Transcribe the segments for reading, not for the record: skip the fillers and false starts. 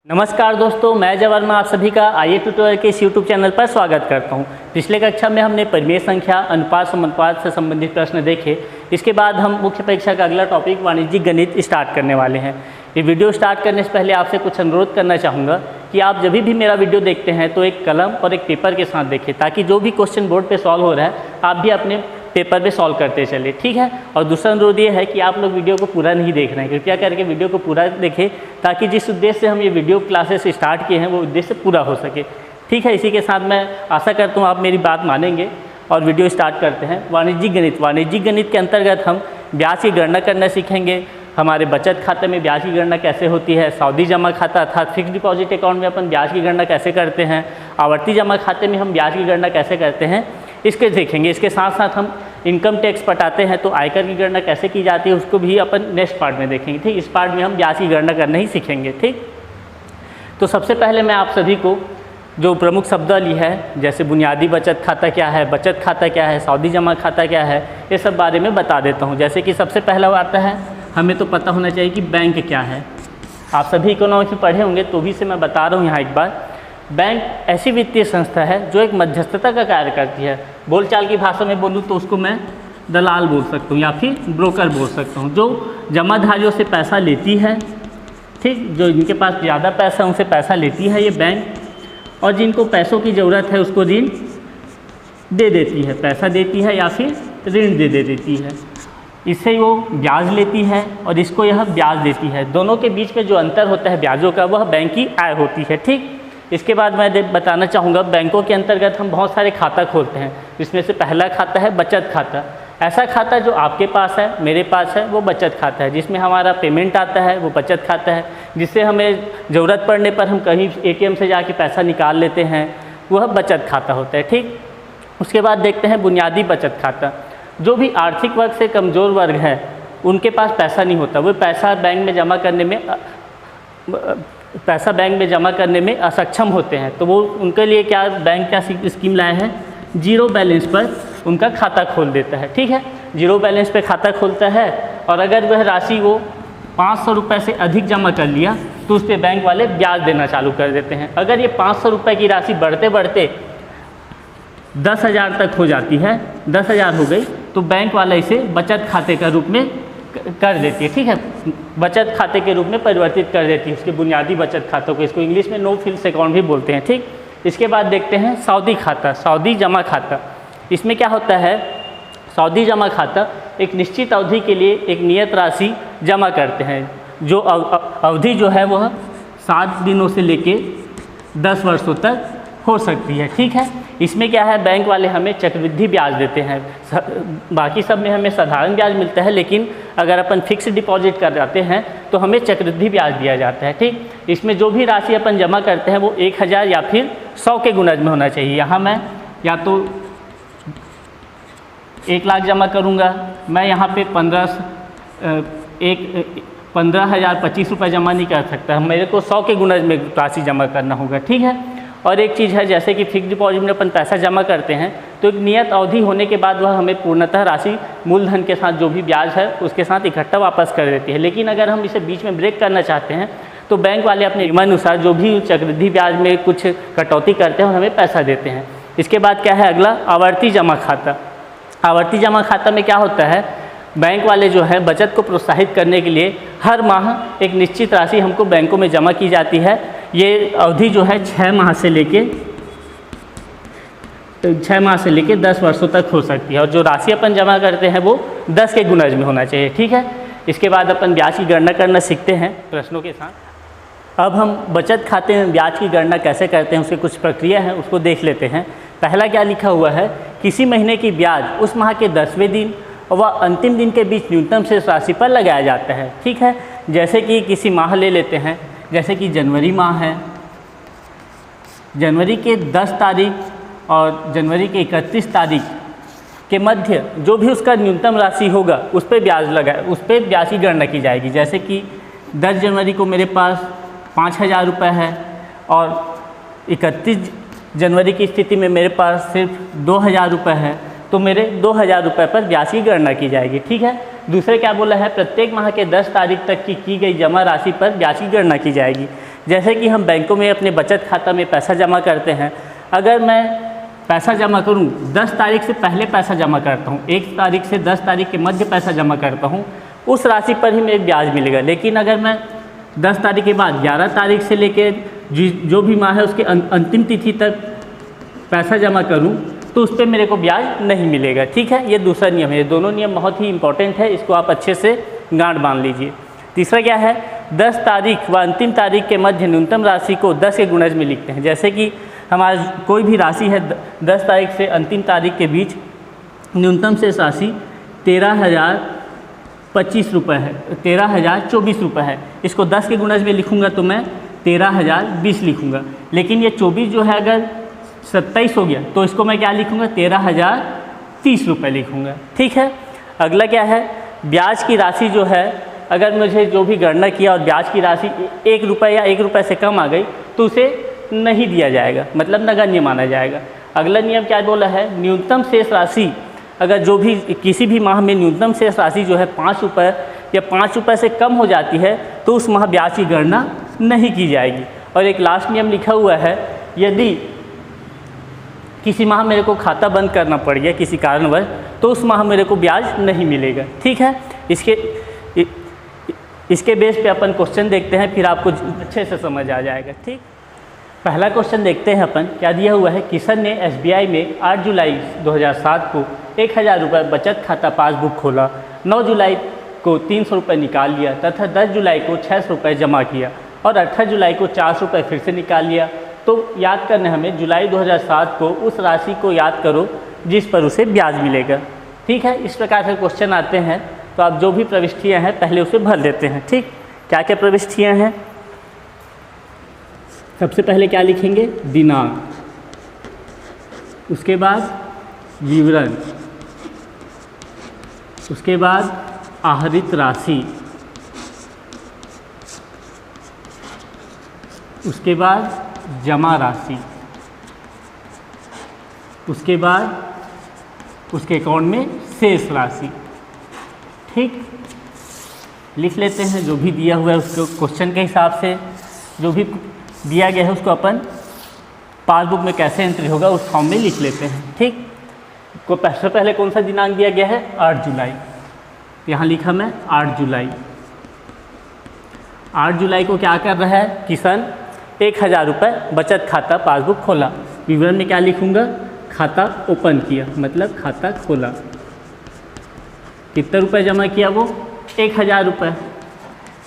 नमस्कार दोस्तों, मैं जय वर्मा आप सभी का आईए ट्यूटोरियल के इस यूट्यूब चैनल पर स्वागत करता हूं। पिछले कक्षा में हमने परिमेय संख्या, अनुपात, समानुपात से संबंधित प्रश्न देखे। इसके बाद हम मुख्य परीक्षा का अगला टॉपिक वाणिज्यिक गणित स्टार्ट करने वाले हैं। ये वीडियो स्टार्ट करने से पहले आपसे कुछ अनुरोध करना चाहूँगा कि आप जब भी मेरा वीडियो देखते हैं तो एक कलम और एक पेपर के साथ देखें, ताकि जो भी क्वेश्चन बोर्ड पर सॉल्व हो रहा है आप भी अपने पेपर पे सॉल्व करते चले, ठीक है। और दूसरा अनुरोध ये है कि आप लोग वीडियो को पूरा नहीं देख रहे हैं, कृपया करके वीडियो को पूरा देखें, ताकि जिस उद्देश्य से हम ये वीडियो क्लासेस स्टार्ट किए हैं वो उद्देश्य पूरा हो सके, ठीक है। इसी के साथ मैं आशा करता हूँ आप मेरी बात मानेंगे और वीडियो स्टार्ट करते हैं। वाणिज्यिक गणित के अंतर्गत हम ब्याज की गणना करना सीखेंगे। हमारे बचत खाते में ब्याज की गणना कैसे होती है, सावधि जमा खाता अर्थात फिक्स डिपॉजिट अकाउंट में अपन ब्याज की गणना कैसे करते हैं, आवर्ती जमा खाते में हम ब्याज की गणना कैसे करते हैं, इसके देखेंगे। इसके साथ साथ हम इनकम टैक्स पटाते हैं तो आयकर की गणना कैसे की जाती है उसको भी अपन नेक्स्ट पार्ट में देखेंगे, ठीक। इस पार्ट में हम ब्याज की गणना करना ही सीखेंगे, ठीक। तो सबसे पहले मैं आप सभी को जो प्रमुख शब्दावली है, जैसे बुनियादी बचत खाता क्या है, बचत खाता क्या है, सावधि जमा खाता क्या है, ये सब बारे में बता देता हूँ। जैसे कि सबसे पहला आता है, हमें तो पता होना चाहिए कि बैंक क्या है। आप सभी इकोनॉमिक्स में पढ़े होंगे तो भी से मैं बता रहा हूँ यहाँ एक बार। बैंक ऐसी वित्तीय संस्था है जो एक मध्यस्थता का कार्य करती है। बोलचाल की भाषा में बोलूँ तो उसको मैं दलाल बोल सकता हूँ या फिर ब्रोकर बोल सकता हूँ, जो जमाधारियों से पैसा लेती है, ठीक। जो जिनके पास ज़्यादा पैसा है उनसे पैसा लेती है ये बैंक, और जिनको पैसों की ज़रूरत है उसको ऋण दे देती है, पैसा देती है या फिर ऋण दे देती है। इससे वो ब्याज लेती है और इसको यह ब्याज देती है। दोनों के बीच में जो अंतर होता है ब्याजों का, वह बैंक की आय होती है, ठीक। इसके बाद मैं बताना चाहूँगा, बैंकों के अंतर्गत हम बहुत सारे खाता खोलते हैं, जिसमें से पहला खाता है बचत खाता। ऐसा खाता जो आपके पास है, मेरे पास है, वो बचत खाता है, जिसमें हमारा पेमेंट आता है, वो बचत खाता है। जिससे हमें ज़रूरत पड़ने पर हम कहीं एटीएम से जाके पैसा निकाल लेते हैं, वह बचत खाता होता है, ठीक। उसके बाद देखते हैं बुनियादी बचत खाता। जो भी आर्थिक वर्ग से कमज़ोर वर्ग है उनके पास पैसा नहीं होता, वो पैसा बैंक में जमा करने में असक्षम होते हैं, तो वो उनके लिए क्या बैंक क्या स्कीम लाए हैं, जीरो बैलेंस पर उनका खाता खोल देता है, ठीक है। जीरो बैलेंस पे खाता खोलता है और अगर वह राशि वो 500 रुपये से अधिक जमा कर लिया तो उस पर बैंक वाले ब्याज देना चालू कर देते हैं। अगर ये 500 रुपये की राशि बढ़ते बढ़ते 10,000 तक हो जाती है, 10,000 हो गई, तो बैंक वाला इसे बचत खाते का रूप में कर देती है, ठीक है। बचत खाते के रूप में परिवर्तित कर देती है उसके बुनियादी बचत खातों को। इसको इंग्लिश में नो फ्रिल्स अकाउंट भी बोलते हैं, ठीक। इसके बाद देखते हैं सावधि खाता, सावधि जमा खाता। इसमें क्या होता है, सावधि जमा खाता एक निश्चित अवधि के लिए एक नियत राशि जमा करते हैं, जो अवधि जो है वह 7 दिनों से लेके 10 वर्षों तक हो सकती है, ठीक है। इसमें क्या है, बैंक वाले हमें चक्रवृद्धि ब्याज देते हैं। बाकी सब में हमें साधारण ब्याज मिलता है, लेकिन अगर अपन फिक्स डिपॉजिट कर जाते हैं तो हमें चक्रवृद्धि ब्याज दिया जाता है, ठीक। इसमें जो भी राशि अपन जमा करते हैं वो 1000 या फिर 100 के गुणज में होना चाहिए। यहाँ मैं या तो 1 लाख जमा करूँगा, मैं यहाँ पे 15,025 रुपये जमा नहीं कर सकता, मेरे को 100 के गुणज में राशि जमा करना होगा, ठीक है। और एक चीज़ है, जैसे कि फिक्स डिपॉजिट में अपन पैसा जमा करते हैं तो एक नियत अवधि होने के बाद वह हमें पूर्णतः राशि मूलधन के साथ जो भी ब्याज है उसके साथ इकट्ठा वापस कर देती है। लेकिन अगर हम इसे बीच में ब्रेक करना चाहते हैं तो बैंक वाले अपने नियमानुसार जो भी चक्रवृद्धि ब्याज में कुछ कटौती करते हैं और हमें पैसा देते हैं। इसके बाद क्या है अगला, आवर्ती जमा खाता। आवर्ती जमा खाता में क्या होता है, बैंक वाले जो है बचत को प्रोत्साहित करने के लिए हर माह एक निश्चित राशि हमको बैंकों में जमा की जाती है। ये अवधि जो है 6 माह से लेके 10 वर्षों तक हो सकती है, और जो राशि अपन जमा करते हैं वो 10 के गुणज में होना चाहिए, ठीक है। इसके बाद अपन ब्याज की गणना करना सीखते हैं प्रश्नों के साथ। अब हम बचत खाते में ब्याज की गणना कैसे करते हैं, उसकी कुछ प्रक्रिया है, उसको देख लेते हैं। पहला क्या लिखा हुआ है, किसी महीने की ब्याज उस माह के 10वें दिन और वह अंतिम दिन के बीच न्यूनतम शेष राशि पर लगाया जाता है, ठीक है। जैसे कि किसी माह ले लेते हैं, जैसे कि जनवरी माह है, जनवरी के 10 तारीख और जनवरी के 31 तारीख के मध्य जो भी उसका न्यूनतम राशि होगा उस पर ब्याज की गणना की जाएगी। जैसे कि 10 जनवरी को मेरे पास 5,000 रुपये है और 31 जनवरी की स्थिति में मेरे पास सिर्फ 2,000 रुपये है, तो मेरे 2,000 रुपये पर ब्याज की गणना की जाएगी, ठीक है। दूसरे क्या बोला है, प्रत्येक माह के 10 तारीख तक की गई जमा राशि पर ब्याज की गणना की जाएगी। जैसे कि हम बैंकों में अपने बचत खाता में पैसा जमा करते हैं, अगर मैं पैसा जमा करूं 10 तारीख से पहले पैसा जमा करता हूं, 1 तारीख से 10 तारीख के मध्य पैसा जमा करता हूं, उस राशि पर ही मेरे ब्याज मिलेगा। लेकिन अगर मैं 10 तारीख के बाद 11 तारीख से लेकर जो भी माह है उसके अंतिम तिथि तक पैसा जमा करूं तो उस पर मेरे को ब्याज नहीं मिलेगा। ठीक है, ये दूसरा नियम है। ये दोनों नियम बहुत ही इंपॉर्टेंट है, इसको आप अच्छे से गांठ बांध लीजिए। तीसरा क्या है, 10 तारीख व अंतिम तारीख के मध्य न्यूनतम राशि को 10 के गुणज में लिखते हैं। जैसे कि हमारा कोई भी राशि है 10 तारीख से अंतिम तारीख के बीच न्यूनतम शेष राशि 13,025 रुपये है, 13,024 रुपये है। इसको 10 के गुणज में लिखूँगा तो मैं 13,020 लिखूँगा। लेकिन ये 24 जो है अगर 27 हो गया तो इसको मैं क्या लिखूँगा, 13,030 रुपये लिखूँगा। ठीक है, अगला क्या है, ब्याज की राशि जो है, अगर मुझे जो भी गणना किया और ब्याज की राशि 1 रुपये या 1 रुपये से कम आ गई तो उसे नहीं दिया जाएगा, मतलब नगण्य माना जाएगा। अगला नियम क्या बोला है, न्यूनतम शेष राशि अगर जो भी किसी भी माह में न्यूनतम शेष राशि जो है 5 रुपये या 5 रुपये से कम हो जाती है तो उस माह ब्याज की गणना नहीं की जाएगी। और एक लास्ट नियम लिखा हुआ है, यदि किसी माह मेरे को खाता बंद करना पड़ गया किसी कारणवश तो उस माह मेरे को ब्याज नहीं मिलेगा। ठीक है, इसके बेस पे अपन क्वेश्चन देखते हैं, फिर आपको अच्छे से समझ आ जाएगा। ठीक, पहला क्वेश्चन देखते हैं अपन, क्या दिया हुआ है, किशन ने SBI में 8 जुलाई 2007 को 1,000 रुपये बचत खाता पासबुक खोला, 9 जुलाई को 300 रुपये निकाल लिया तथा 10 जुलाई को 600 रुपये जमा किया और 18 जुलाई को 400 रुपये फिर से निकाल लिया। तो याद करना हमें जुलाई 2007 को उस राशि को याद करो जिस पर उसे ब्याज मिलेगा। ठीक है, इस प्रकार से क्वेश्चन आते हैं तो आप जो भी प्रविष्टियाँ हैं पहले उसे भर देते हैं। ठीक, क्या क्या प्रविष्टियाँ हैं, सबसे पहले क्या लिखेंगे, दिनांक, उसके बाद विवरण, उसके बाद आहरित राशि, उसके बाद जमा राशि, उसके बाद उसके अकाउंट में शेष राशि। ठीक, लिख लेते हैं जो भी दिया हुआ है उसको क्वेश्चन के हिसाब से, जो भी दिया गया है उसको अपन पासबुक में कैसे एंट्री होगा उस फॉर्म में लिख लेते हैं। ठीक, को सबसे पहले कौन सा दिनांक दिया गया है, 8 जुलाई, यहाँ लिखा मैं 8 जुलाई। 8 जुलाई को क्या कर रहा है किशन, 1,000 रुपये बचत खाता पासबुक खोला। विवरण में क्या लिखूँगा, खाता ओपन किया, मतलब खाता खोला। कितना रुपये जमा किया वो, 1,000 रुपये,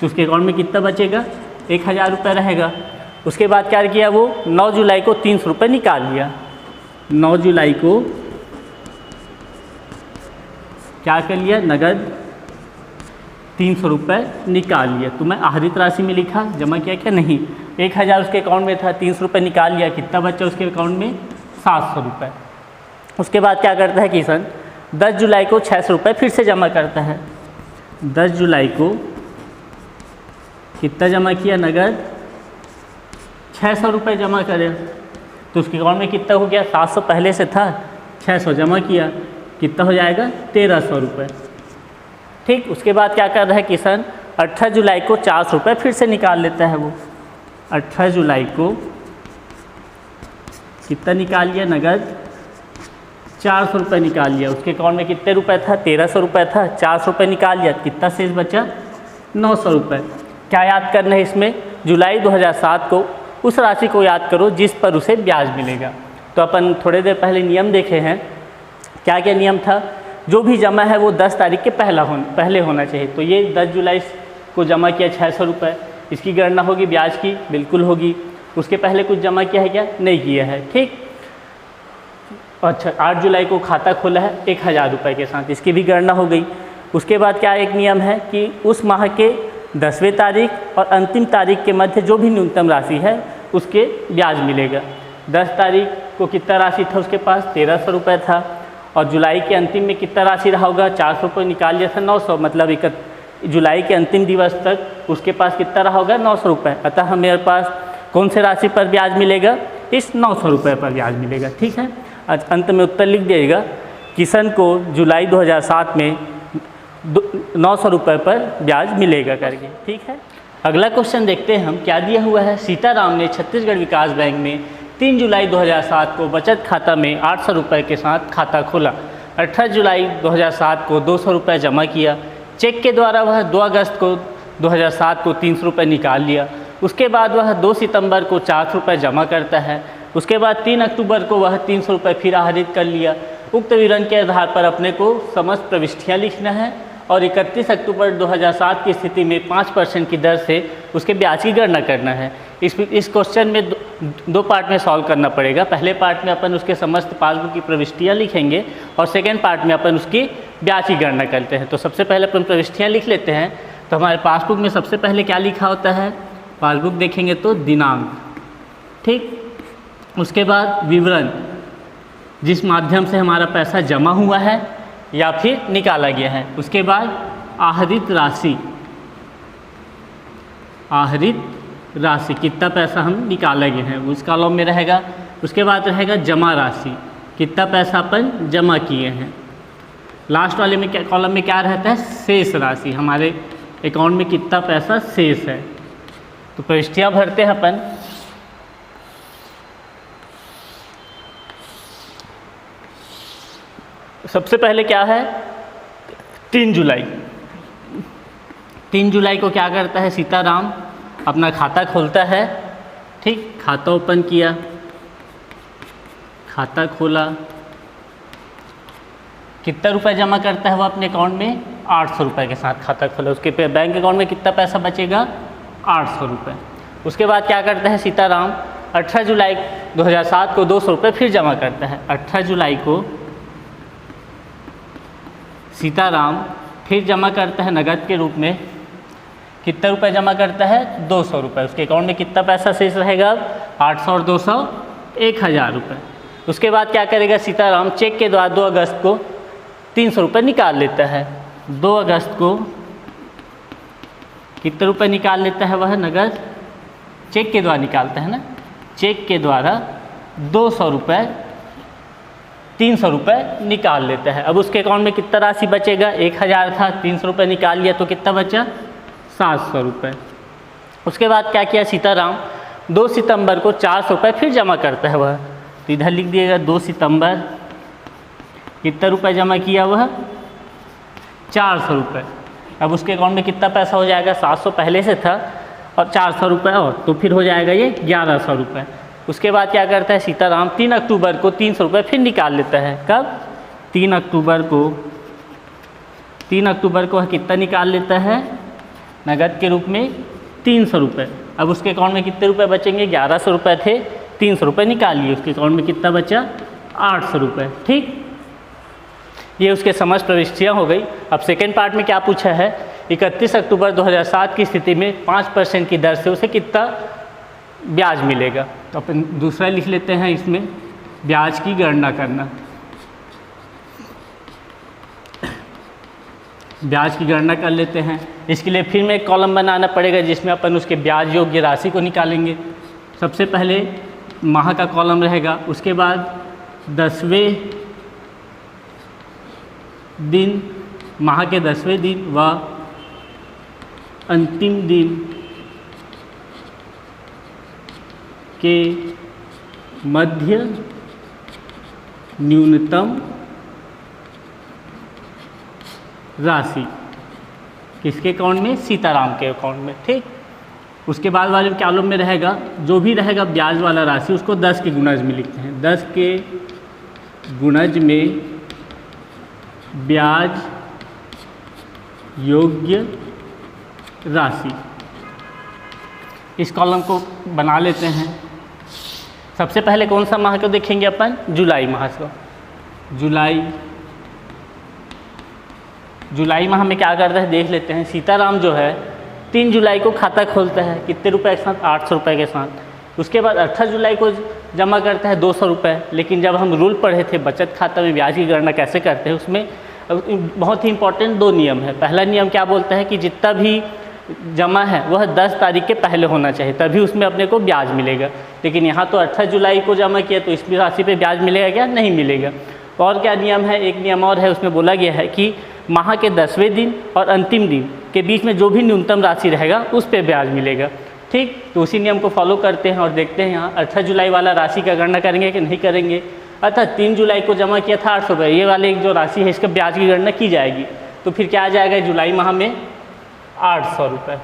तो उसके अकाउंट में कितना बचेगा, 1,000 रुपये रहेगा। उसके बाद क्या किया वो, 9 जुलाई को 300 रुपये निकाल लिया। 9 जुलाई को क्या कर लिया, नगद 300 रुपये निकाल लिया। तो मैं आहरित राशि में लिखा, जमा किया क्या नहीं, 1,000 उसके अकाउंट में था, 300 रुपये निकाल लिया, कितना बचा उसके अकाउंट में, 700 रुपये। उसके बाद क्या करता है किशन, 10 जुलाई को 600 रुपये फिर से जमा करता है। 10 जुलाई को कितना जमा किया, नगद 600 रुपये जमा करे, तो उसके अकाउंट में कितना हो गया, 700 पहले से था, 600 जमा किया, कितना हो जाएगा, 1300 रुपये। ठीक, उसके बाद क्या कर रहा है किशन, 18 जुलाई को 400 रुपये फिर से निकाल लेता है वो। 18 जुलाई को कितना निकाल लिया, नगद 400 रुपये निकाल लिया। उसके अकाउंट में कितने रुपए था, 1300 रुपये था, 400 रुपये निकाल लिया, कितना शेष बचा, 900 रुपये। क्या याद करना है इसमें, जुलाई 2007 को उस राशि को याद करो जिस पर उसे ब्याज मिलेगा। तो अपन थोड़ी देर पहले नियम देखे हैं, क्या क्या नियम था, जो भी जमा है वो 10 तारीख के पहले होना चाहिए। तो ये 10 जुलाई को जमा किया 600 रुपये, इसकी गणना होगी ब्याज की, बिल्कुल होगी। उसके पहले कुछ जमा किया है क्या, नहीं किया है। ठीक, अच्छा, 8 जुलाई को खाता खोला है 1,000 रुपये के साथ, इसकी भी गणना हो गई। उसके बाद क्या एक नियम है कि उस माह के 10वें तारीख और अंतिम तारीख के मध्य जो भी न्यूनतम राशि है उसके ब्याज मिलेगा। 10 तारीख को कितना राशि था उसके पास, 1300 रुपये था, और जुलाई के अंतिम में कितना राशि रहा होगा, 400 रुपये निकाल लिया था, 900, मतलब जुलाई के अंतिम दिवस तक उसके पास कितना रहा होगा, 900 रुपये। अतः मेरे पास कौन से राशि पर ब्याज मिलेगा, इस 900 रुपये पर ब्याज मिलेगा। ठीक है, अंत में उत्तर लिख दिएगा, किशन को जुलाई 2007 में 900 रुपये पर ब्याज मिलेगा करके। ठीक है, अगला क्वेश्चन देखते हैं हम, क्या दिया हुआ है। सीताराम ने छत्तीसगढ़ विकास बैंक में 3 जुलाई 2007 को बचत खाता में 800 रुपये के साथ खाता खोला। 18 जुलाई 2007 को 200 रुपये जमा किया। चेक के द्वारा वह 2 अगस्त को 2007 को 300 रुपये निकाल लिया। उसके बाद वह 2 सितंबर को 400 रुपये जमा करता है। उसके बाद 3 अक्टूबर को वह 300 रुपये फिर आहरित कर लिया। उक्त विवरण के आधार पर अपने को समस्त प्रविष्टियाँ लिखना है और 31 अक्टूबर 2007 की स्थिति में 5% की दर से उसके ब्याज की गणना करना है। इस क्वेश्चन में दो पार्ट में सॉल्व करना पड़ेगा। पहले पार्ट में अपन उसके समस्त पासबुक की प्रविष्टियाँ लिखेंगे और सेकेंड पार्ट में अपन उसकी ब्याज की गणना करते हैं। तो सबसे पहले अपन प्रविष्टियाँ लिख लेते हैं। तो हमारे पासबुक में सबसे पहले क्या लिखा होता है, पासबुक देखेंगे तो दिनांक, ठीक। उसके बाद विवरण, जिस माध्यम से हमारा पैसा जमा हुआ है या फिर निकाला गया है। उसके बाद आहरित राशि, आहरित राशि कितना पैसा हम निकाले गए हैं उस कॉलम में रहेगा। उसके बाद रहेगा जमा राशि, कितना पैसा अपन जमा किए हैं। लास्ट वाले में क्या कॉलम में क्या रहता है, शेष राशि, हमारे अकाउंट में कितना पैसा शेष है। तो प्रविष्टियाँ भरते हैं अपन। सबसे पहले क्या है, 3 जुलाई। 3 जुलाई को क्या करता है, सीताराम अपना खाता खोलता है, ठीक। खाता ओपन किया, खाता खोला, कितना रुपए जमा करता है वो अपने अकाउंट में, 800 रुपये के साथ खाता खोला। उसके बैंक अकाउंट में कितना पैसा बचेगा, 800 रुपये। उसके बाद क्या करता है सीताराम, 18 जुलाई 2007 को 200 रुपये फिर जमा करता है। 18 जुलाई को सीताराम फिर जमा करता है नगद के रूप में, कितना रुपए जमा करता है, 200 रुपये। उसके अकाउंट में कितना पैसा शेष रहेगा, 800 और 200 1000 रुपये। उसके बाद क्या करेगा सीताराम, चेक के द्वारा 2 अगस्त को 300 रुपये निकाल लेता है। 2 अगस्त को कितने रुपए निकाल लेता है वह, नगद चेक के द्वारा निकालता है ना, चेक के द्वारा 200 रुपये 300 रुपये निकाल लेता है। अब उसके अकाउंट में कितना राशि बचेगा, 1000 था, 300 रुपये निकाल लिया तो कितना बचा, 700 रुपये। उसके बाद क्या किया सीताराम, 2 सितंबर को 400 रुपये फिर जमा करता है वह। तो इधर लिख दिएगा 2 सितंबर कितना रुपये जमा किया वह, 400 रुपये। अब उसके अकाउंट में कितना पैसा हो जाएगा, 700 पहले से था और 400 रुपये और, तो फिर हो जाएगा ये 1100 रुपये। उसके बाद क्या करता है सीताराम, 3 अक्टूबर को 300 रुपये फिर निकाल लेता है। कब, 3 अक्टूबर को, 3 अक्टूबर को कितना निकाल लेता है, नगद के रूप में 300 रुपये। अब उसके अकाउंट में कितने रुपए बचेंगे, 1100 रुपये थे, 300 रुपये निकाल लिए, उसके अकाउंट में कितना बचा, 800 रुपये, ठीक। ये उसके समस्त प्रविष्टियाँ हो गई। अब सेकेंड पार्ट में क्या पूछा है, 31 अक्टूबर 2007 की स्थिति में 5% की दर से उसे कितना ब्याज मिलेगा। तो अपन दूसरा लिख लेते हैं, इसमें ब्याज की गणना करना, ब्याज की गणना कर लेते हैं। इसके लिए फिर में एक कॉलम बनाना पड़ेगा जिसमें अपन उसके ब्याज योग्य राशि को निकालेंगे। सबसे पहले माह का कॉलम रहेगा, उसके बाद 10वें दिन, माह के 10वें दिन व अंतिम दिन के मध्य न्यूनतम राशि, किसके अकाउंट में, सीताराम के अकाउंट में, ठीक। उसके बाद वाले कॉलम में रहेगा, जो भी रहेगा ब्याज वाला राशि उसको 10 के गुणज में लिखते हैं। 10 के गुणज में ब्याज योग्य राशि, इस कॉलम को बना लेते हैं। सबसे पहले कौन सा माह को देखेंगे अपन, जुलाई माह को। जुलाई माह में क्या करता है देख लेते हैं। सीताराम जो है 3 जुलाई को खाता खोलता है, कितने रुपए के साथ, 800 रुपये के साथ। उसके बाद 18 जुलाई को जमा करता है 200 रुपये। लेकिन जब हम रूल पढ़े थे बचत खाता में ब्याज की गणना कैसे करते हैं, उसमें बहुत ही इंपॉर्टेंट 2 नियम है। पहला नियम क्या बोलता है कि जितना भी जमा है वह 10 तारीख के पहले होना चाहिए, तभी उसमें अपने को ब्याज मिलेगा। लेकिन यहाँ तो 18 जुलाई को जमा किया तो इस राशि पे ब्याज मिलेगा क्या, नहीं मिलेगा। और क्या नियम है, एक नियम और है, उसमें बोला गया है कि माह के 10वें दिन और अंतिम दिन के बीच में जो भी न्यूनतम राशि रहेगा उस पर ब्याज मिलेगा। ठीक, तो उसी नियम को फॉलो करते हैं और देखते हैं यहाँ 18 जुलाई वाला राशि का गणना करेंगे कि नहीं करेंगे। अर्थात 3 जुलाई को जमा किया था 800 रुपये, ये वाले जो राशि है इसका ब्याज की गणना की जाएगी। तो फिर क्या आ जाएगा जुलाई माह में 800 रुपये।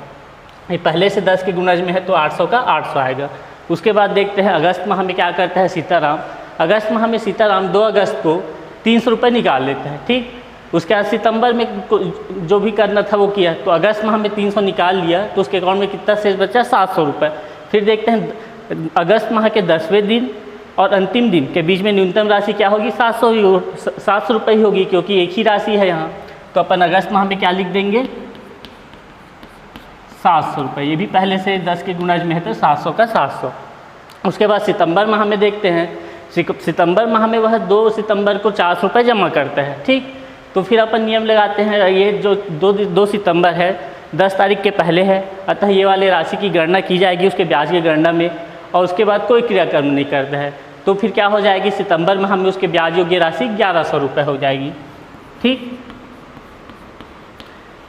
ये पहले से 10 के गुणज में है तो 800 का 800 आएगा। उसके बाद देखते हैं अगस्त माह में क्या करता है सीताराम। अगस्त माह में सीताराम 2 अगस्त को 300 रुपये निकाल लेते हैं। ठीक, उसके बाद सितंबर में जो भी करना था वो किया, तो अगस्त माह में 300 निकाल लिया तो उसके अकाउंट में कितना शेष बचा 700 रुपये। फिर देखते हैं अगस्त माह के 10वें दिन और अंतिम दिन के बीच में न्यूनतम राशि क्या होगी 700 रुपये ही होगी, क्योंकि एक ही राशि है यहाँ। तो अपन अगस्त माह में क्या लिख देंगे 700 रुपये। ये भी पहले से 10 के गुणज में है तो 700 का 700। उसके बाद सितंबर माह में देखते हैं, सितंबर माह में वह 2 सितंबर को 400 रुपये जमा करता है। ठीक, तो फिर अपन नियम लगाते हैं, ये जो 2 सितंबर है 10 तारीख के पहले है, अतः ये वाले राशि की गणना की जाएगी उसके ब्याज की गणना में, और उसके बाद कोई क्रियाकर्म नहीं करता है। तो फिर क्या हो जाएगी सितंबर माह में उसके ब्याज योग्य राशि 1100 रुपये हो जाएगी। ठीक,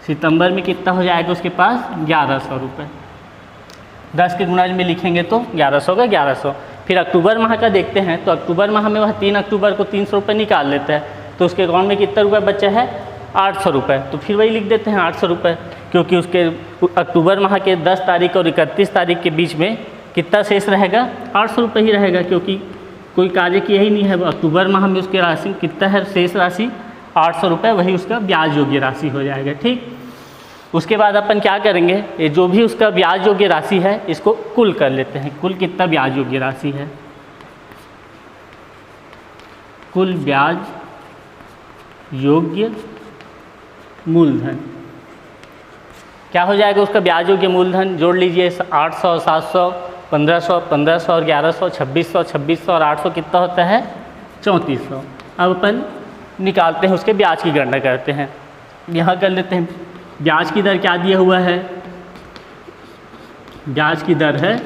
सितंबर में कितना हो जाएगा उसके पास 1100 रुपये। 10 के गुणज में लिखेंगे तो 1100 का 1100। फिर अक्टूबर माह का देखते हैं, तो अक्टूबर माह में वह 3 अक्टूबर को 300 रुपये निकाल लेता है, तो उसके अकाउंट में कितना रुपये बचा है 800 रुपये। तो फिर वही लिख देते हैं 800 रुपये, क्योंकि उसके अक्टूबर माह के 10 तारीख और 31 तारीख के बीच में कितना शेष रहेगा 800 रुपये ही रहेगा, क्योंकि कोई कार्य किया ही नहीं है। अक्टूबर माह में उसके राशि कितना है शेष राशि 800 रुपये, वही उसका ब्याज योग्य राशि हो जाएगा। ठीक, उसके बाद अपन क्या करेंगे, ये जो भी उसका ब्याज योग्य राशि है इसको कुल कर लेते हैं। कुल कितना ब्याज योग्य राशि है, कुल ब्याज योग्य मूलधन क्या हो जाएगा उसका ब्याज योग्य मूलधन, जोड़ लीजिए 800, 700, 1500, 1500 और 1100, 2600, 2600 और 800 कितना होता है 3400। अब अपन निकालते हैं उसके ब्याज की गणना करते हैं। यहाँ कर लेते हैं, ब्याज की दर क्या दिया हुआ है, ब्याज की दर है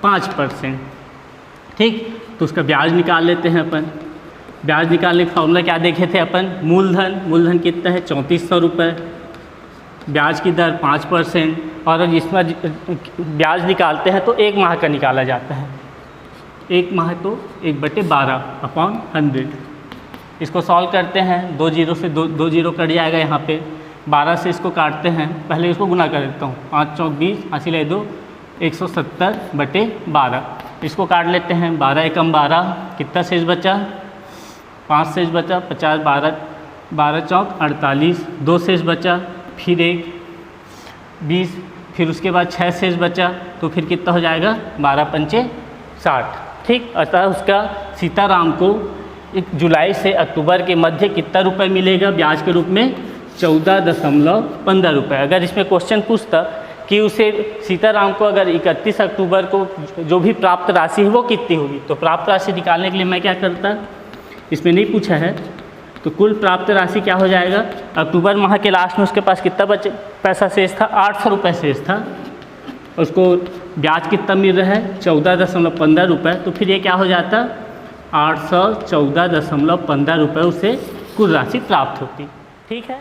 5%। ठीक, तो उसका ब्याज निकाल लेते हैं अपन। ब्याज निकालने का फॉर्मूला क्या देखे थे अपन, मूलधन कितना है 3400 रुपये, ब्याज की दर 5%, और इसमें ब्याज निकालते हैं तो 1 माह का निकाला जाता है। 1 माह तो 1/12/100। इसको सॉल्व करते हैं, 2 जीरो से 2 जीरो कट जाएगा यहाँ पे, 12 से इसको काटते हैं। पहले इसको गुना कर देता हूँ, 5 चौक 20, 80 2 170/12। इसको काट लेते हैं, 12 एकम 12, कितना शेष बचा 5 शेष बचा, 50 12 चौक 48, 2 शेष बचा, फिर 1 20, फिर उसके बाद 6 शेष बचा, तो फिर कितना हो जाएगा 12 पंचे 60। ठीक, अतः उसका सीताराम को जुलाई से अक्टूबर के मध्य कितना रुपए मिलेगा ब्याज के रूप में 14.15 रुपये। अगर इसमें क्वेश्चन पूछता कि उसे सीताराम को अगर 31 अक्टूबर को जो भी प्राप्त राशि है वो कितनी होगी, तो प्राप्त राशि निकालने के लिए मैं क्या करता, इसमें नहीं पूछा है, तो कुल प्राप्त राशि क्या हो जाएगा, अक्टूबर माह के लास्ट में उसके पास कितना पैसा शेष था 800 रुपये शेष था, उसको ब्याज कितना मिल रहा है 14.15 रुपये, तो फिर ये क्या हो जाता 814.15 रुपये उसे कुल राशि प्राप्त होती। ठीक है,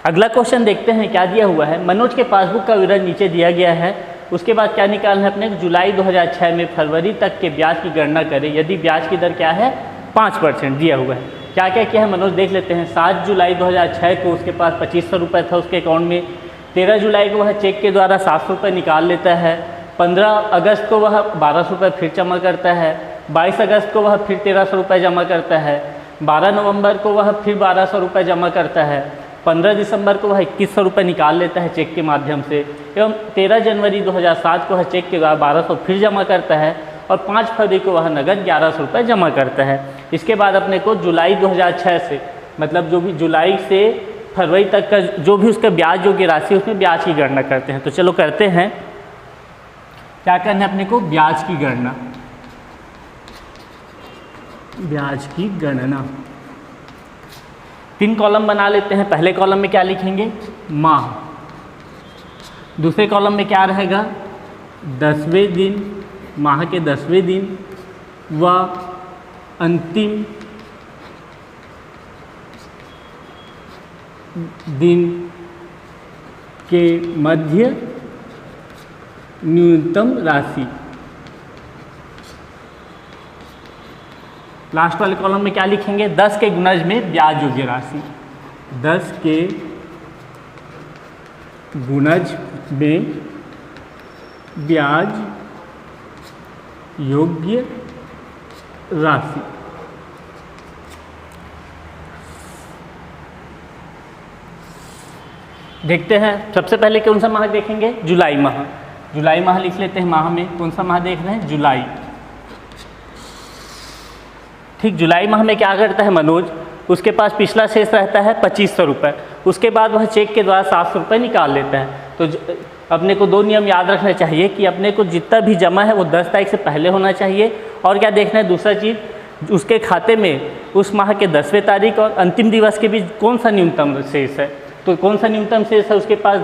अगला क्वेश्चन देखते हैं क्या दिया हुआ है। मनोज के पासबुक का विवरण नीचे दिया गया है, उसके बाद क्या निकालना है अपने, जुलाई 2006 में फरवरी तक के ब्याज की गणना करें यदि ब्याज की दर क्या है 5% दिया हुआ है। क्या क्या किया है मनोज देख लेते हैं। 7 जुलाई 2006 को उसके पास 2500 रुपये था उसके अकाउंट में। 13 जुलाई को वह चेक के द्वारा 700 रुपये निकाल लेता है। 15 अगस्त को वह 1200 रुपये फिर जमा करता है। 22 अगस्त को वह फिर 1300 रुपये जमा करता है। 12 नवंबर को वह फिर 1200 रुपये जमा करता है। 15 दिसंबर को वह 2100 रुपये निकाल लेता है चेक के माध्यम से, एवं 13 जनवरी 2007 को वह चेक के द्वारा 1200 फिर जमा करता है, और 5 फरवरी को वह नगद 1100 रुपये जमा करता है। इसके बाद अपने को जुलाई 2006 से, मतलब जो भी जुलाई से फरवरी तक का जो भी उसका ब्याज योग्य राशि उसमें ब्याज की गणना करते हैं। तो चलो करते हैं, क्या करना है अपने को, ब्याज की गणना। ब्याज की गणना 3 कॉलम बना लेते हैं। पहले कॉलम में क्या लिखेंगे, माह। दूसरे कॉलम में क्या रहेगा, 10वें दिन, माह के 10वें दिन व अंतिम दिन के मध्य न्यूनतम राशि। लास्ट वाले कॉलम में क्या लिखेंगे? 10 के गुणज में ब्याज योग्य राशि। 10 के गुणज में ब्याज योग्य राशि। देखते हैं सबसे पहले कौन सा माह देखेंगे? जुलाई माह। जुलाई माह लिख लेते हैं। माह में कौन सा माह देख रहे हैं? जुलाई। ठीक, जुलाई माह में क्या करता है मनोज? उसके पास पिछला शेष रहता है 2500 रुपये। उसके बाद वह चेक के द्वारा 700 रुपये निकाल लेता है। तो अपने को 2 नियम याद रखना चाहिए कि अपने को जितना भी जमा है वो 10 तारीख से पहले होना चाहिए। और क्या देखना है? दूसरा चीज़, उसके खाते में उस माह के 10वें तारीख और अंतिम दिवस के बीच कौन सा न्यूनतम शेष है। तो कौन सा न्यूनतम शेष है? उसके पास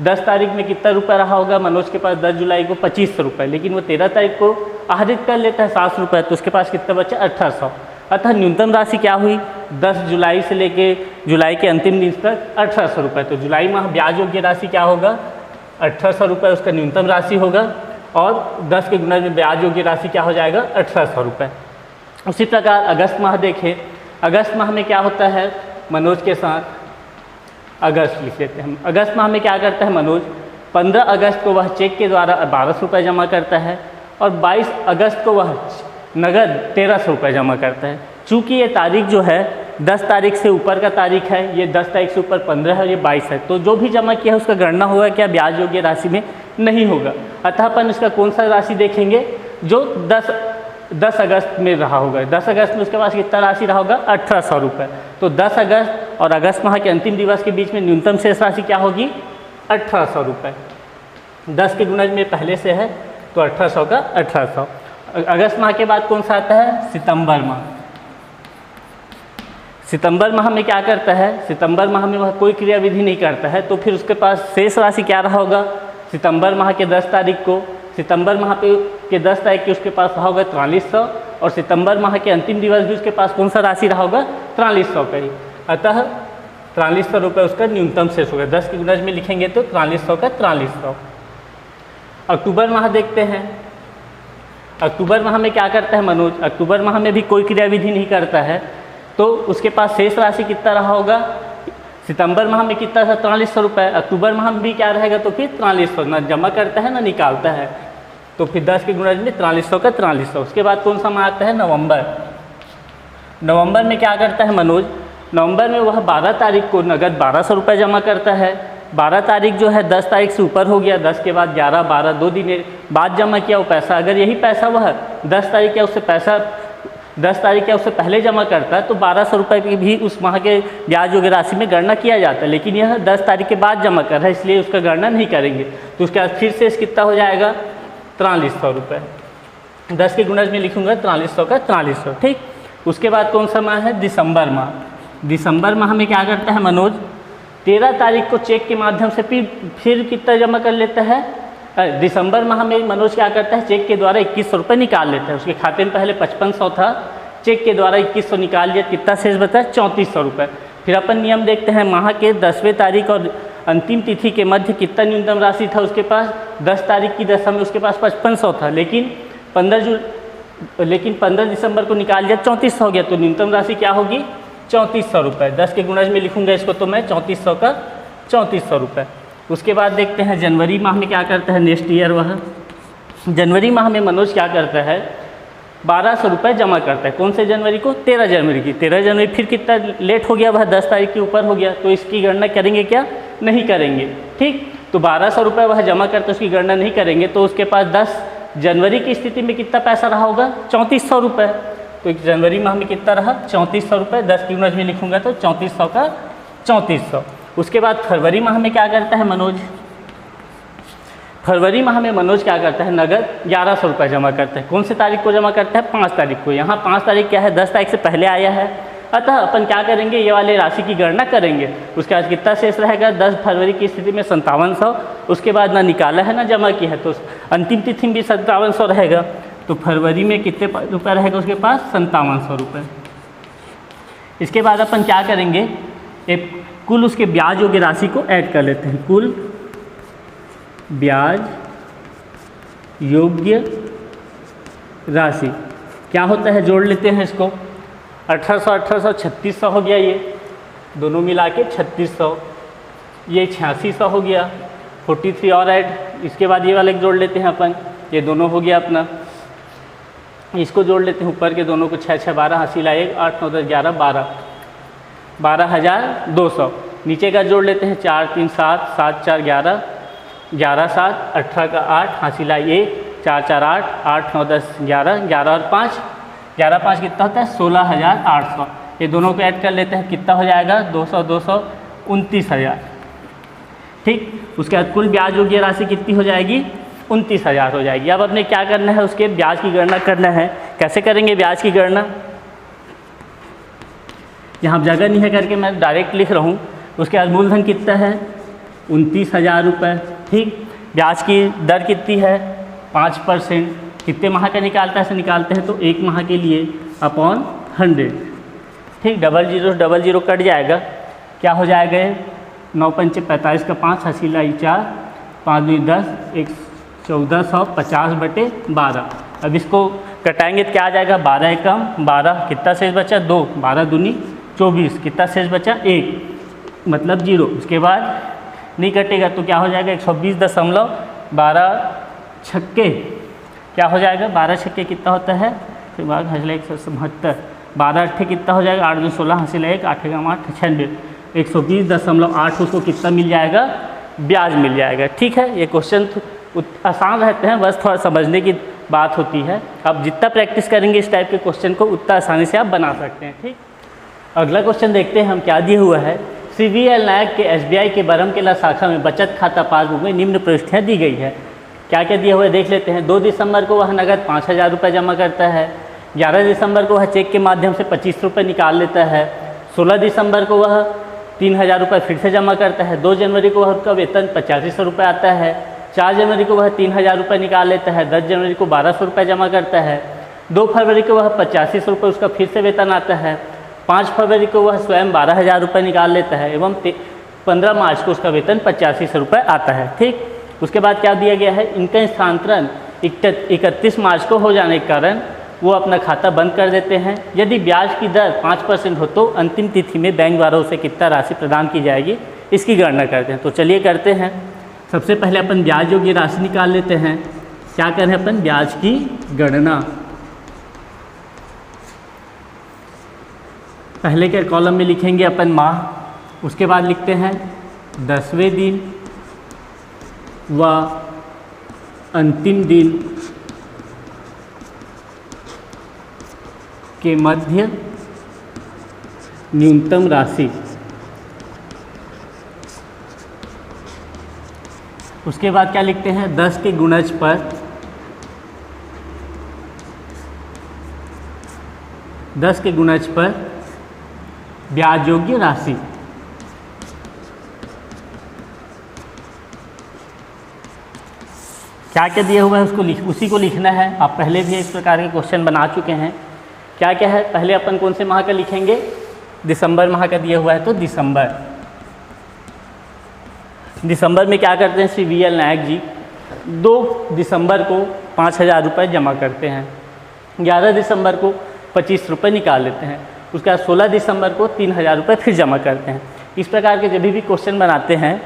10 तारीख में कितना रुपया रहा होगा? मनोज के पास 10 जुलाई को 2500 रुपये, लेकिन वो 13 तारीख को आहरित कर लेता है 700 रुपये, तो उसके पास कितना बचा? 1800। अतः न्यूनतम राशि क्या हुई? 10 जुलाई से लेके जुलाई के अंतिम दिन तक 1800 रुपये। तो जुलाई माह ब्याज योग्य राशि क्या होगा? 1800 रुपये उसका न्यूनतम राशि होगा। और 10 के गुणज में ब्याज योग्य राशि क्या हो जाएगा? 1800 रुपये। उसी प्रकार अगस्त माह देखें। अगस्त माह में क्या होता है मनोज के साथ? अगस्त लिख लेते हैं हम। अगस्त माह में क्या करता है मनोज? 15 अगस्त को वह चेक के द्वारा 1200 रुपये जमा करता है और 22 अगस्त को वह नगद 1300 रुपये जमा करता है। चूँकि ये तारीख जो है 10 तारीख से ऊपर का तारीख है, ये 10 तारीख से ऊपर 15 है और ये 22 है, तो जो भी जमा किया है उसका गणना होगा क्या? ब्याज योग्य राशि में नहीं होगा। अतः अपन इसका कौन सा राशि देखेंगे? जो 10 अगस्त में रहा होगा। 10 अगस्त में उसके पास कितना राशि रहा होगा? 1800 रुपये। तो 10 अगस्त और अगस्त माह के अंतिम दिवस के बीच में न्यूनतम शेष राशि क्या होगी? 1800 रुपये। 10 के गुणज में पहले से है तो 1800 का 1800। अगस्त माह के बाद कौन सा आता है? सितंबर माह। सितंबर माह में क्या करता है? सितंबर माह में वह कोई क्रियाविधि नहीं करता है, तो फिर उसके पास शेष राशि क्या रहा होगा? सितंबर माह के 10 तारीख को, सितंबर माह के 10 तारीख के उसके पास रहा होगा 4300 और सितंबर माह के अंतिम दिवस भी उसके पास कौन सा राशि रहा होगा? 4300 का ही। अतः 4300 रुपये उसका न्यूनतम शेष होगा। 10 के गुणज में लिखेंगे तो 4300 का 4300। अक्टूबर माह देखते हैं। अक्टूबर माह में क्या करता है मनोज? अक्टूबर माह में भी कोई क्रियाविधि नहीं करता है, तो उसके पास शेष राशि कितना रहा होगा? सितंबर माह में कितना था? 4300 रुपये। अक्टूबर माह में भी क्या रहेगा? तो फिर 4300। ना जमा करता है ना निकालता है, तो फिर 10 के गुणज में 4300 का 4300। उसके बाद कौन सा माह आता है? नवंबर। नवंबर में क्या करता है मनोज? नवंबर में वह 12 तारीख को नगद 1200 रुपये जमा करता है। 12 तारीख जो है 10 तारीख से ऊपर हो गया, 10 के बाद 11, 12 2 दिन बाद जमा किया वो पैसा, अगर यही पैसा वह 10 तारीख या उससे पहले जमा करता है तो 1200 रुपये की भी उस माह के ब्याज योग्य राशि में गणना किया जाता है। लेकिन यह 10 तारीख के बाद जमा कर रहा है, इसलिए उसका गणना नहीं करेंगे। तो उसके बाद फिर से कितना हो जाएगा? 4300 रुपये। 10 के गुणज में लिखूंगा 4300 का 4300। ठीक, उसके बाद कौन सा माह है? दिसंबर माह। दिसंबर माह में क्या करता है मनोज? 13 तारीख को चेक के माध्यम से फिर कितना जमा कर लेता है? दिसंबर माह में मनोज क्या करता है? चेक के द्वारा 2100 रुपये निकाल लेता है। उसके खाते में पहले 5500 था, चेक के द्वारा 2100 निकाल लिया, कितना शेष बचा है? 3400 रुपये। फिर अपन नियम देखते हैं, माह के 10वें तारीख और अंतिम तिथि के मध्य कितना न्यूनतम राशि था उसके पास? 10 तारीख की दशा में उसके पास 5500 था, लेकिन 15 दिसंबर को निकाल लिया, 3400 हो गया। तो न्यूनतम राशि क्या होगी? 3400 रुपये। 10 के गुणज में लिखूंगा इसको तो मैं 3400 का 3400 रुपये। उसके बाद देखते हैं जनवरी माह में क्या करता है नेक्स्ट ईयर वह। जनवरी माह में मनोज क्या करता है? 1200 रुपये जमा करता है। कौन से जनवरी को? 13 जनवरी की। 13 जनवरी फिर कितना लेट हो गया, वह 10 तारीख के ऊपर हो गया, तो इसकी गणना करेंगे क्या? नहीं करेंगे। ठीक, तो 1200 रुपये वह जमा करते उसकी गणना नहीं करेंगे, तो उसके पास 10 जनवरी की स्थिति में कितना पैसा रहा होगा? 3400 रुपये। तो जनवरी माह में कितना रहा? 3400 रुपये। 10 की यूनिट में लिखूंगा तो 3400 का 3400। उसके बाद फरवरी माह में क्या करता है मनोज? फरवरी माह में मनोज क्या करता है? नगद 1100 रुपये जमा करता है। कौन से तारीख को जमा करता है? 5 तारीख को। यहाँ 5 तारीख क्या है? 10 तारीख से पहले आया है, अतः अपन क्या करेंगे? ये वाले राशि की गणना करेंगे। उसके बाद कितना शेष रहेगा? 10 फरवरी की स्थिति में 5700। उसके बाद ना निकाला है ना जमा किया है, तो अंतिम तिथि में भी 5700 रहेगा। तो फरवरी में कितने रुपये रहेगा उसके पास? 5700 रुपये। इसके बाद अपन क्या करेंगे? कुल उसके ब्याज योग्य राशि को ऐड कर लेते हैं। कुल ब्याज योग्य राशि क्या होता है, जोड़ लेते हैं इसको। 1800 3600 हो गया, ये दोनों मिला के 3600, ये 8600 हो गया, 43 और ऐड, इसके बाद ये वाले जोड़ लेते हैं अपन, ये दोनों हो गया अपना, इसको जोड़ लेते हैं ऊपर के दोनों को, 6 6 12, हासिल आए 8 9 10 11 12, 12,200। नीचे का जोड़ लेते हैं, 4 3 7 7 4 11, 11 7 18 का 8, हासिल आए 1 4 4 8 8 9 10 11, 11 और 5, 11 5 कितना होता है 16,800। ये दोनों को ऐड कर लेते हैं, कितना हो जाएगा 200 200 29,000। ठीक, उसके बाद कुल ब्याज योग्य राशि कितनी हो जाएगी, 29,000 हो जाएगी। अब अपने क्या करना है, उसके ब्याज की गणना करना है। कैसे करेंगे ब्याज की गणना, यहाँ जगह नहीं है करके मैं डायरेक्ट लिख रहा हूँ। उसके बाद मूलधन कितना है 29,000 रुपये। ठीक, ब्याज की दर कितनी है 5%। कितने माह का निकालता है, ऐसे निकालते हैं तो 1 माह के लिए अपॉन 100। ठीक, 00 कट जाएगा, क्या हो जाएगा 9 पंचे 45 का 5, हासिल आई 4, 5 2 10, 1 1450/12। अब इसको कटाएंगे तो क्या आ जाएगा, 12 एकम 12, कितना शेष बचा 2, 12 दूनी 24, कितना शेष बचा 1, मतलब 0। उसके बाद नहीं कटेगा तो क्या हो जाएगा 120.12 छक्के, क्या हो जाएगा 12 छक्के कितना होता है, फिर बाद हंसला 177, 12 अट्ठे कितना हो जाएगा 8 2 16, हंसला 1 8 8 96, 120.8 उसको कितना मिल जाएगा, ब्याज मिल जाएगा। ठीक है, ये क्वेश्चन आसान रहते हैं, बस थोड़ा समझने की बात होती है। अब जितना प्रैक्टिस करेंगे इस टाइप के क्वेश्चन को उतना आसानी से आप बना सकते हैं। ठीक, अगला क्वेश्चन देखते हैं हम क्या दिया हुआ है। CVL नायक के SBI के बरमकेला शाखा में बचत खाता पासबुक में निम्न प्रविष्टियाँ दी गई है। क्या क्या दिया हुआ है देख लेते हैं। 2 दिसंबर को वह नगद 5,000 रुपये जमा करता है। 11 दिसंबर को वह चेक के माध्यम से 25 रुपये निकाल लेता है। 16 दिसंबर को वह 3,000 रुपये फिर से जमा करता है। 2 जनवरी को वह उसका वेतन 8500 रुपये आता है। 4 जनवरी को वह 3,000 रुपये निकाल लेता है। 10 जनवरी को 1200 रुपये जमा करता है। 2 फरवरी को वह 8500 रुपये उसका फिर से वेतन आता है। 5 फरवरी को वह स्वयं 12,000 रुपये निकाल लेता है एवं 15 मार्च को उसका वेतन 8500 रुपये आता है। ठीक, उसके बाद क्या दिया गया है, इनका स्थानांतरण 31 मार्च को हो जाने के कारण वो अपना खाता बंद कर देते हैं। यदि ब्याज की दर 5% हो तो अंतिम तिथि में बैंक द्वारा उसे कितना राशि प्रदान की जाएगी, इसकी गणना करते हैं। तो चलिए करते हैं। सबसे पहले अपन ब्याज योग्य राशि निकाल लेते हैं। क्या करें अपन, ब्याज की गणना। पहले के कॉलम में लिखेंगे अपन माह, उसके बाद लिखते हैं 10वें दिन व अंतिम दिन के मध्य न्यूनतम राशि। उसके बाद क्या लिखते हैं, 10 के गुणज पर 10 के गुणज पर ब्याज योग्य राशि। क्या क्या दिया हुआ है उसको उसी को लिखना है। आप पहले भी इस प्रकार के क्वेश्चन बना चुके हैं। क्या क्या है, पहले अपन कौन से माह का लिखेंगे, दिसंबर माह का दिया हुआ है तो दिसंबर में क्या करते हैं CVL नायक जी 2 दिसंबर को 5,000 रुपये जमा करते हैं। 11 दिसंबर को 25 रुपये निकाल लेते हैं। उसके बाद 16 दिसंबर को 3,000 रुपये फिर जमा करते हैं। इस प्रकार के जब भी क्वेश्चन बनाते हैं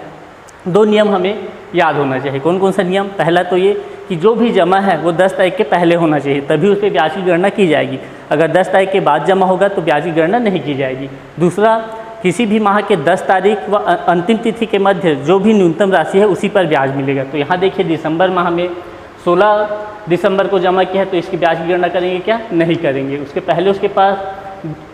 2 नियम हमें याद होना चाहिए। कौन कौन सा नियम, पहला तो ये कि जो भी जमा है वो 10 तारीख के पहले होना चाहिए, तभी उस पर ब्याज की गणना की जाएगी। अगर 10 तारीख के बाद जमा होगा तो ब्याज की गणना नहीं की जाएगी। दूसरा, किसी भी माह के 10 तारीख व अंतिम तिथि के मध्य जो भी न्यूनतम राशि है उसी पर ब्याज मिलेगा। तो यहाँ देखिए दिसंबर माह में 16 दिसंबर को जमा किया है तो इसकी ब्याज की गणना करेंगे क्या, नहीं करेंगे। उसके पहले उसके पास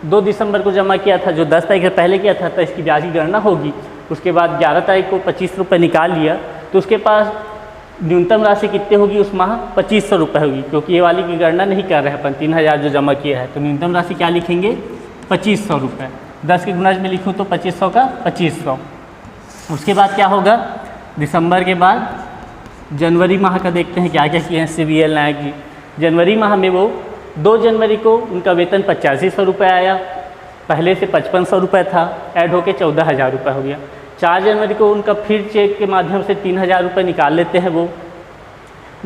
2 दिसंबर को जमा किया था, जो 10 तारीख से पहले किया था, तो इसकी ब्याज की गणना होगी। उसके बाद 11 तारीख को 25 रुपये निकाल लिया तो उसके पास न्यूनतम राशि कितनी होगी उस माह, 2500 रुपये होगी, क्योंकि ये वाली की गणना नहीं कर रहे हैं अपन, 3,000 जो जमा किया है। तो न्यूनतम राशि क्या लिखेंगे, 2500 रुपये। 10 के गुणज में लिखूँ तो 2500 का 2500। उसके बाद क्या होगा, दिसंबर के बाद जनवरी माह का देखते हैं क्या क्या किए हैं CVL नायक जी। जनवरी माह में वो 2 जनवरी को उनका वेतन 8500 रुपये आया। पहले से 5500 रुपये था, ऐड होकर 14,000 रुपये हो गया। 4 जनवरी को उनका फिर चेक के माध्यम से 3000 रुपये निकाल लेते हैं वो।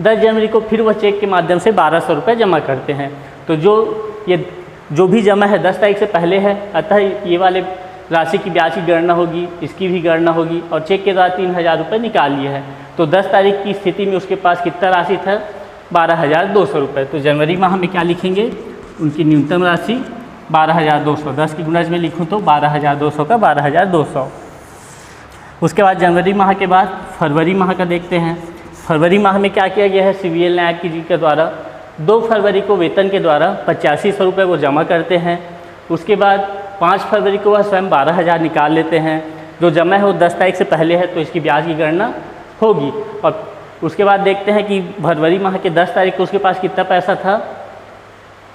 10 जनवरी को फिर वह चेक के माध्यम से 1200 रुपये जमा करते हैं। तो जो भी जमा है 10 तारीख से पहले है, अतः ये वाले राशि की ब्याज की गणना होगी, इसकी भी गणना होगी, और चेक के द्वारा 3000 रुपये निकाल लिए है। तो 10 तारीख की स्थिति में उसके पास कितना राशि था? 12,200 रुपये। तो जनवरी माह में क्या लिखेंगे? उनकी न्यूनतम राशि 12,200। 10 की गुणज में लिखूँ तो 12,200 का 12,200। उसके बाद जनवरी माह के बाद फरवरी माह का देखते हैं। फरवरी माह में क्या किया गया है? सिविल न्याय जी के द्वारा 2 फरवरी को वेतन के द्वारा 8500 रुपये वो जमा करते हैं। उसके बाद 5 फरवरी को वह स्वयं 12,000 निकाल लेते हैं। जो जमा है वो 10 तारीख से पहले है, तो इसकी ब्याज की गणना होगी। और उसके बाद देखते हैं कि फरवरी माह के 10 तारीख को उसके पास कितना पैसा था?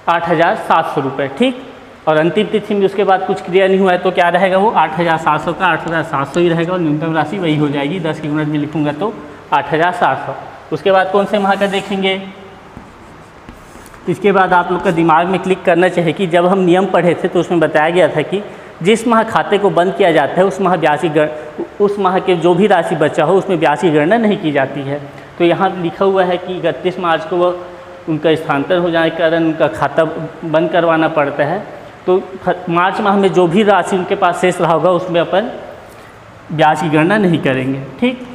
8,700 रुपये, ठीक। और अंतिम तिथि में उसके बाद कुछ क्रिया नहीं हुआ है, तो क्या रहेगा? वो 8,700 का 8,700 ही रहेगा, और न्यूनतम राशि वही हो जाएगी। 10 की गुणज में लिखूँगा तो 8,700। उसके बाद कौन से माह का देखेंगे? इसके बाद आप लोग का दिमाग में क्लिक करना चाहिए कि जब हम नियम पढ़े थे तो उसमें बताया गया था कि जिस माह खाते को बंद किया जाता है उस माह के जो भी राशि बचा हो उसमें ब्याज की गणना नहीं की जाती है। तो यहाँ लिखा हुआ है कि 31 मार्च को वह उनका स्थानांतरण हो जाने के कारण उनका खाता बंद करवाना पड़ता है। तो मार्च माह में जो भी राशि उनके पास शेष रहा होगा उसमें अपन ब्याज की गणना नहीं करेंगे, ठीक।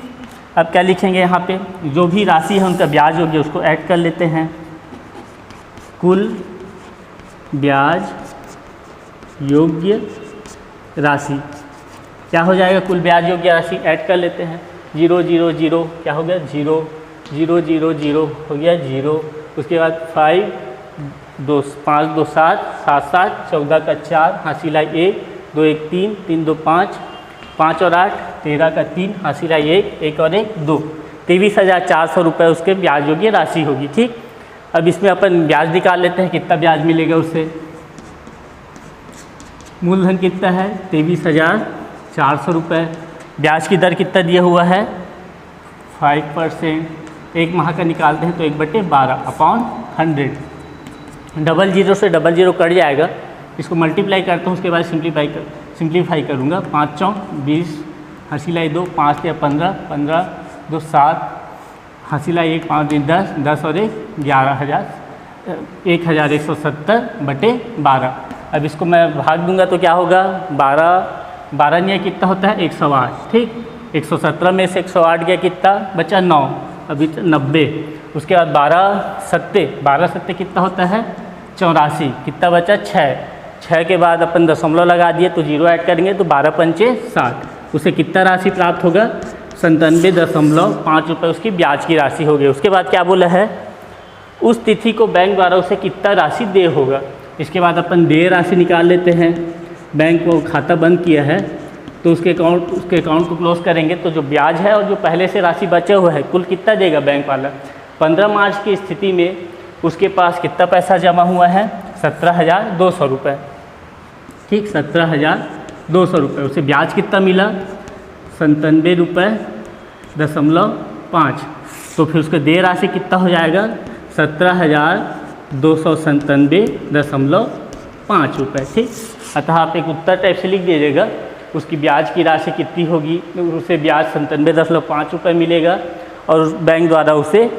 अब क्या लिखेंगे यहाँ पे? जो भी राशि है उनका ब्याज होगी उसको ऐड कर लेते हैं। कुल ब्याज योग्य राशि क्या हो जाएगा? कुल ब्याज योग्य राशि ऐड कर लेते हैं। 0 0 0 क्या हो गया? 0 0 0 0 हो गया 0। उसके बाद 5 2 5 2 7 7 7 14 का 4 हासिला 1 2 1 3 3 2 5 5 और 8 13 का 3 हासिला 1 1 और 1 2 23,400 रुपये उसके ब्याज योग्य राशि होगी, ठीक। अब इसमें अपन ब्याज निकाल लेते हैं, कितना ब्याज मिलेगा उससे। मूलधन कितना है? 23,400 रुपये। ब्याज की दर कितना दिया हुआ है? 5%। एक माह का निकालते हैं तो 1/12/100। 00 से 00 कट जाएगा, इसको मल्टीप्लाई करता हूँ, उसके बाद सिंप्लीफाई करूँगा। 5 4 20 हासिला 2 5 या 15 15 2 7 हासिला 1 5 10 10 और 1 11,170/12। अब इसको मैं भाग दूंगा तो क्या होगा? 12 नहीं कितना होता है? 108, ठीक। 117 में से 108 गया, कितना बचा? 9। अभी 90। उसके बाद 12 सत्ते कितना होता है? 84। कितना बचा? 6। 6 के बाद अपन दशमलव लगा दिए तो 0 ऐड करेंगे तो 12 पंचे 60। उसे कितना राशि प्राप्त होगा? 97.5 रुपये उसकी ब्याज की राशि हो गई। उसके बाद क्या बोला है? उस तिथि को बैंक द्वारा उसे कितना राशि देय होगा। इसके बाद अपन देय राशि निकाल लेते हैं। बैंक को खाता बंद किया है तो उसके अकाउंट को क्लोज करेंगे, तो जो ब्याज है और जो पहले से राशि बचे हुए है कुल कितना देगा बैंक वाला? 15 मार्च की स्थिति में उसके पास कितना पैसा जमा हुआ है? 17,200 रुपये, ठीक। 17,200 रुपये। उसे ब्याज कितना मिला? 97.5। तो फिर उसका देय राशि कितना हो जाएगा? 17,297.5 रुपये, ठीक। अतः आप एक उत्तर टाइप से लिख दीजिएगा, उसकी ब्याज की राशि कितनी होगी? उसे ब्याज 97.5 रुपये मिलेगा और बैंक द्वारा उसे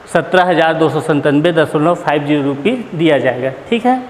17,297.50 रुपये दिया जाएगा, ठीक है।